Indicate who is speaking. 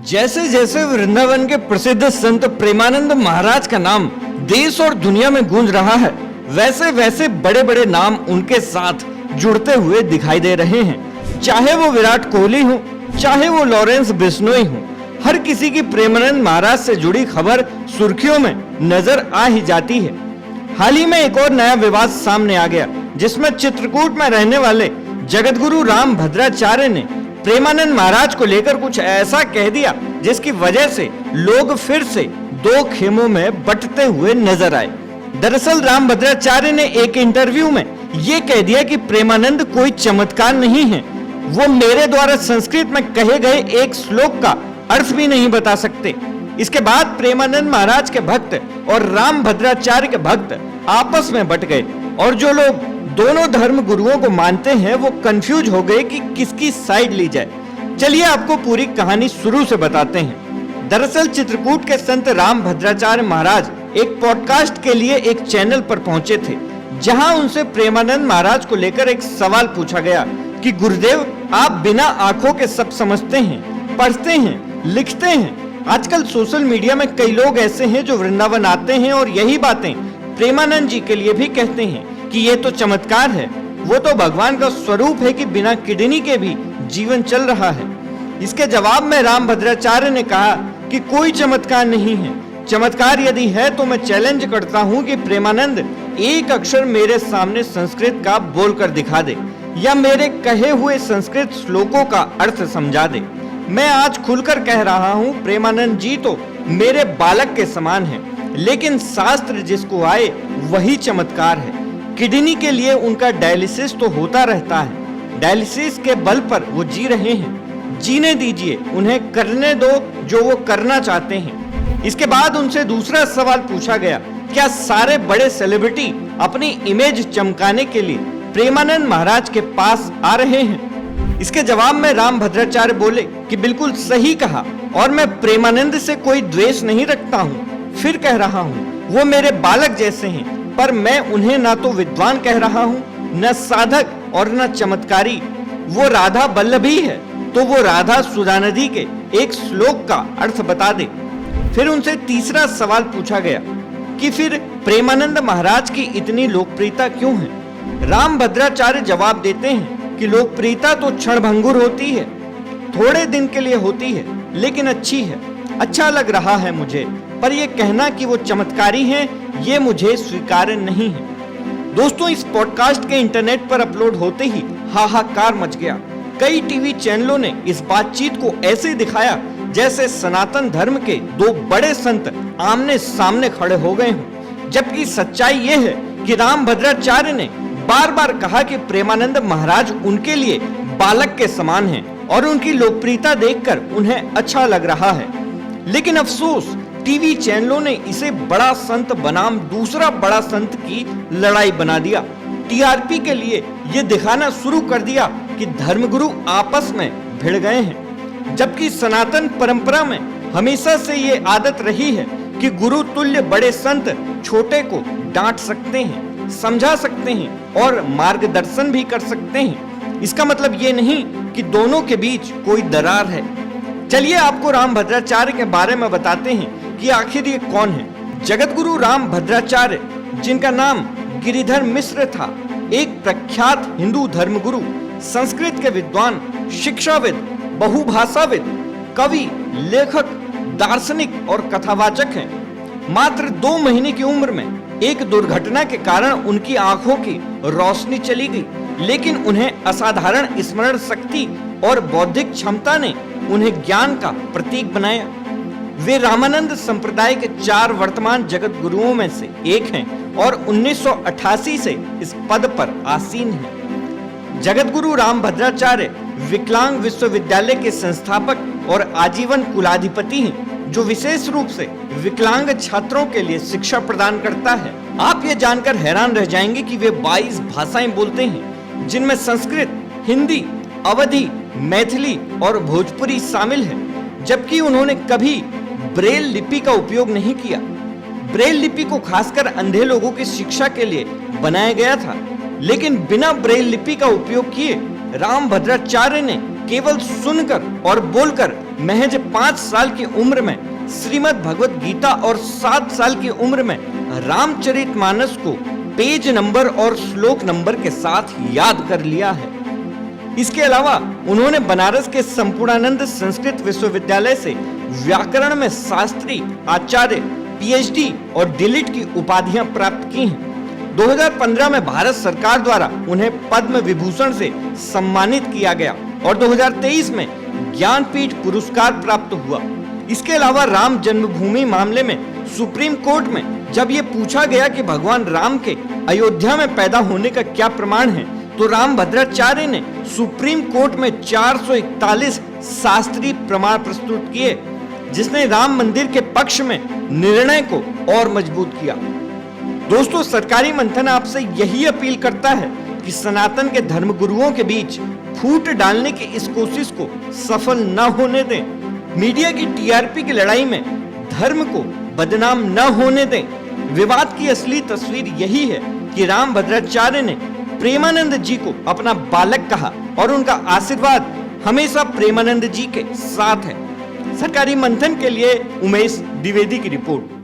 Speaker 1: जैसे जैसे वृंदावन के प्रसिद्ध संत प्रेमानंद महाराज का नाम देश और दुनिया में गूंज रहा है, वैसे वैसे बड़े बड़े नाम उनके साथ जुड़ते हुए दिखाई दे रहे हैं। चाहे वो विराट कोहली हो, चाहे वो लॉरेंस बिश्नोई हो, हर किसी की प्रेमानंद महाराज से जुड़ी खबर सुर्खियों में नजर आ ही जाती है। हाल ही में एक और नया विवाद सामने आ गया, जिसमें चित्रकूट में रहने वाले जगतगुरु राम भद्राचार्य ने प्रेमानंद महाराज को लेकर कुछ ऐसा कह दिया, जिसकी वजह से लोग फिर से दो खेमों में बंटते हुए नजर आए। दरअसल राम भद्राचार्य ने एक इंटरव्यू में ये कह दिया कि प्रेमानंद कोई चमत्कार नहीं है, वो मेरे द्वारा संस्कृत में कहे गए एक श्लोक का अर्थ भी नहीं बता सकते। इसके बाद प्रेमानंद महाराज के भक्त और राम भद्राचार्य के भक्त आपस में बट गए और जो लोग दोनों धर्म गुरुओं को मानते हैं वो कंफ्यूज हो गए कि किसकी साइड ली जाए। चलिए आपको पूरी कहानी शुरू से बताते हैं। दरअसल चित्रकूट के संत राम भद्राचार्य महाराज एक पॉडकास्ट के लिए एक चैनल पर पहुंचे थे, जहां उनसे प्रेमानंद महाराज को लेकर एक सवाल पूछा गया कि गुरुदेव, आप बिना आंखों के सब समझते हैं, पढ़ते हैं, लिखते हैं। आजकल सोशल मीडिया में कई लोग ऐसे हैं जो वृंदावन आते हैं और यही बातें प्रेमानंद जी के लिए भी कहते हैं कि ये तो चमत्कार है, वो तो भगवान का स्वरूप है कि बिना किडनी के भी जीवन चल रहा है। इसके जवाब में राम भद्राचार्य ने कहा कि कोई चमत्कार नहीं है। चमत्कार यदि है तो मैं चैलेंज करता हूँ कि प्रेमानंद एक अक्षर मेरे सामने संस्कृत का बोलकर दिखा दे या मेरे कहे हुए संस्कृत श्लोकों का अर्थ समझा दे। मैं आज खुलकर कह रहा हूँ, प्रेमानंद जी तो मेरे बालक के समान है, लेकिन शास्त्र जिसको आए वही चमत्कार है। किडनी के लिए उनका डायलिसिस तो होता रहता है, डायलिसिस के बल पर वो जी रहे हैं, जीने दीजिए, उन्हें करने दो जो वो करना चाहते हैं। इसके बाद उनसे दूसरा सवाल पूछा गया, क्या सारे बड़े सेलिब्रिटी अपनी इमेज चमकाने के लिए प्रेमानंद महाराज के पास आ रहे हैं? इसके जवाब में राम भद्राचार्य बोले कि बिल्कुल सही कहा और मैं प्रेमानंद से कोई द्वेष नहीं रखता हूँ। फिर कह रहा हूँ, वो मेरे बालक जैसे हैं, पर मैं उन्हें ना तो विद्वान कह रहा हूँ, न साधक और न चमत्कारी। वो राधा वल्लभी है तो वो राधा सुधानदी के एक श्लोक का अर्थ बता दे। फिर उनसे तीसरा सवाल पूछा गया कि फिर प्रेमानंद महाराज की इतनी लोकप्रियता क्यों है? राम भद्राचार्य जवाब देते हैं कि लोकप्रियता तो क्षणभंगुर होती है, थोड़े दिन के लिए होती है, लेकिन अच्छी है, अच्छा लग रहा है मुझे, पर यह कहना कि वो चमत्कारी हैं, ये मुझे स्वीकार्य नहीं है। दोस्तों, इस पॉडकास्ट के इंटरनेट पर अपलोड होते ही हाहाकार मच गया। कई टीवी चैनलों ने इस बातचीत को ऐसे दिखाया जैसे सनातन धर्म के दो बड़े संत आमने सामने खड़े हो गए हों, जबकि सच्चाई ये है कि राम भद्राचार्य ने बार बार कहा कि प्रेमानंद महाराज उनके लिए बालक के समान हैं और उनकी लोकप्रियता देखकर उन्हें अच्छा लग रहा है। लेकिन अफसोस, टीवी चैनलों ने इसे बड़ा संत बनाम दूसरा बड़ा संत की लड़ाई बना दिया। टीआरपी के लिए ये दिखाना शुरू कर दिया कि धर्मगुरु आपस में भिड़ गए हैं, जबकि सनातन परंपरा में हमेशा से ये आदत रही है कि गुरु तुल्य बड़े संत छोटे को डांट सकते हैं, समझा सकते हैं और मार्गदर्शन भी कर सकते हैं। इसका मतलब ये नहीं कि दोनों के बीच कोई दरार है। चलिए आपको राम भद्राचार्य के बारे में बताते हैं कि आखिर ये कौन है। जगतगुरु राम भद्राचार्य, जिनका नाम गिरिधर मिश्र था, एक प्रख्यात हिंदू धर्मगुरु, संस्कृत के विद्वान, शिक्षाविद, बहुभाषाविद, कवि, लेखक, दार्शनिक और कथावाचक हैं। मात्र 2 महीने की उम्र में एक दुर्घटना के कारण उनकी आंखों की रोशनी चली गई, लेकिन उन्हें असाधारण स्मरण शक्ति और बौद्धिक क्षमता ने उन्हें ज्ञान का प्रतीक बनाया। वे रामानंद संप्रदाय के 4 वर्तमान जगत गुरुओं में से एक हैं और 1988 से इस पद पर आसीन हैं। जगतगुरु राम भद्राचार्य विकलांग विश्वविद्यालय के संस्थापक और आजीवन कुलाधिपति हैं, जो विशेष रूप से विकलांग छात्रों के लिए शिक्षा प्रदान करता है। आप ये जानकर हैरान रह जाएंगे कि वे 22 भाषाएं बोलते हैं, जिनमें संस्कृत, हिंदी, अवधी, मैथिली और भोजपुरी शामिल है, जबकि उन्होंने कभी ब्रेल लिपि का उपयोग नहीं किया। ब्रेल लिपि को खासकर अंधे लोगों की शिक्षा के लिए बनाया गया था, लेकिन बिना ब्रेल लिपि का उपयोग किए राम भद्राचार्य ने केवल सुनकर और बोलकर महज 5 साल की उम्र में श्रीमद् भगवत गीता और 7 साल की उम्र में रामचरितमानस को पेज नंबर और श्लोक नंबर के साथ याद कर लिया है। इसके अलावा उन्होंने बनारस के संपूर्णानंद संस्कृत विश्वविद्यालय से व्याकरण में शास्त्री, आचार्य, पीएचडी और डीलिट की उपाधियां प्राप्त की हैं। 2015 में भारत सरकार द्वारा उन्हें पद्म विभूषण से सम्मानित किया गया और 2023 में ज्ञानपीठ पुरस्कार प्राप्त हुआ। इसके अलावा राम जन्मभूमि मामले में सुप्रीम कोर्ट में जब ये पूछा गया कि भगवान राम के अयोध्या में पैदा होने का क्या प्रमाण है, तो रामभद्राचार्य ने सुप्रीम कोर्ट में 441 शास्त्रीय प्रमाण प्रस्तुत किए, जिसने राम मंदिर के पक्ष में निर्णय को और मजबूत किया। दोस्तों, सरकारी मंथन आपसे यही अपील करता है कि सनातन के धर्मगुरुओं के बीच फूट डालने की इस कोशिश को सफल न होने दें। मीडिया की टीआरपी की लड़ाई में धर्म को बदनाम न होने दें। विवाद की असली तस्वीर यही है कि रामभद्राचार्य ने प्रेमानंद जी को अपना बालक कहा और उनका आशीर्वाद हमेशा प्रेमानंद जी के साथ है। सरकारी मंथन के लिए उमेश द्विवेदी की रिपोर्ट।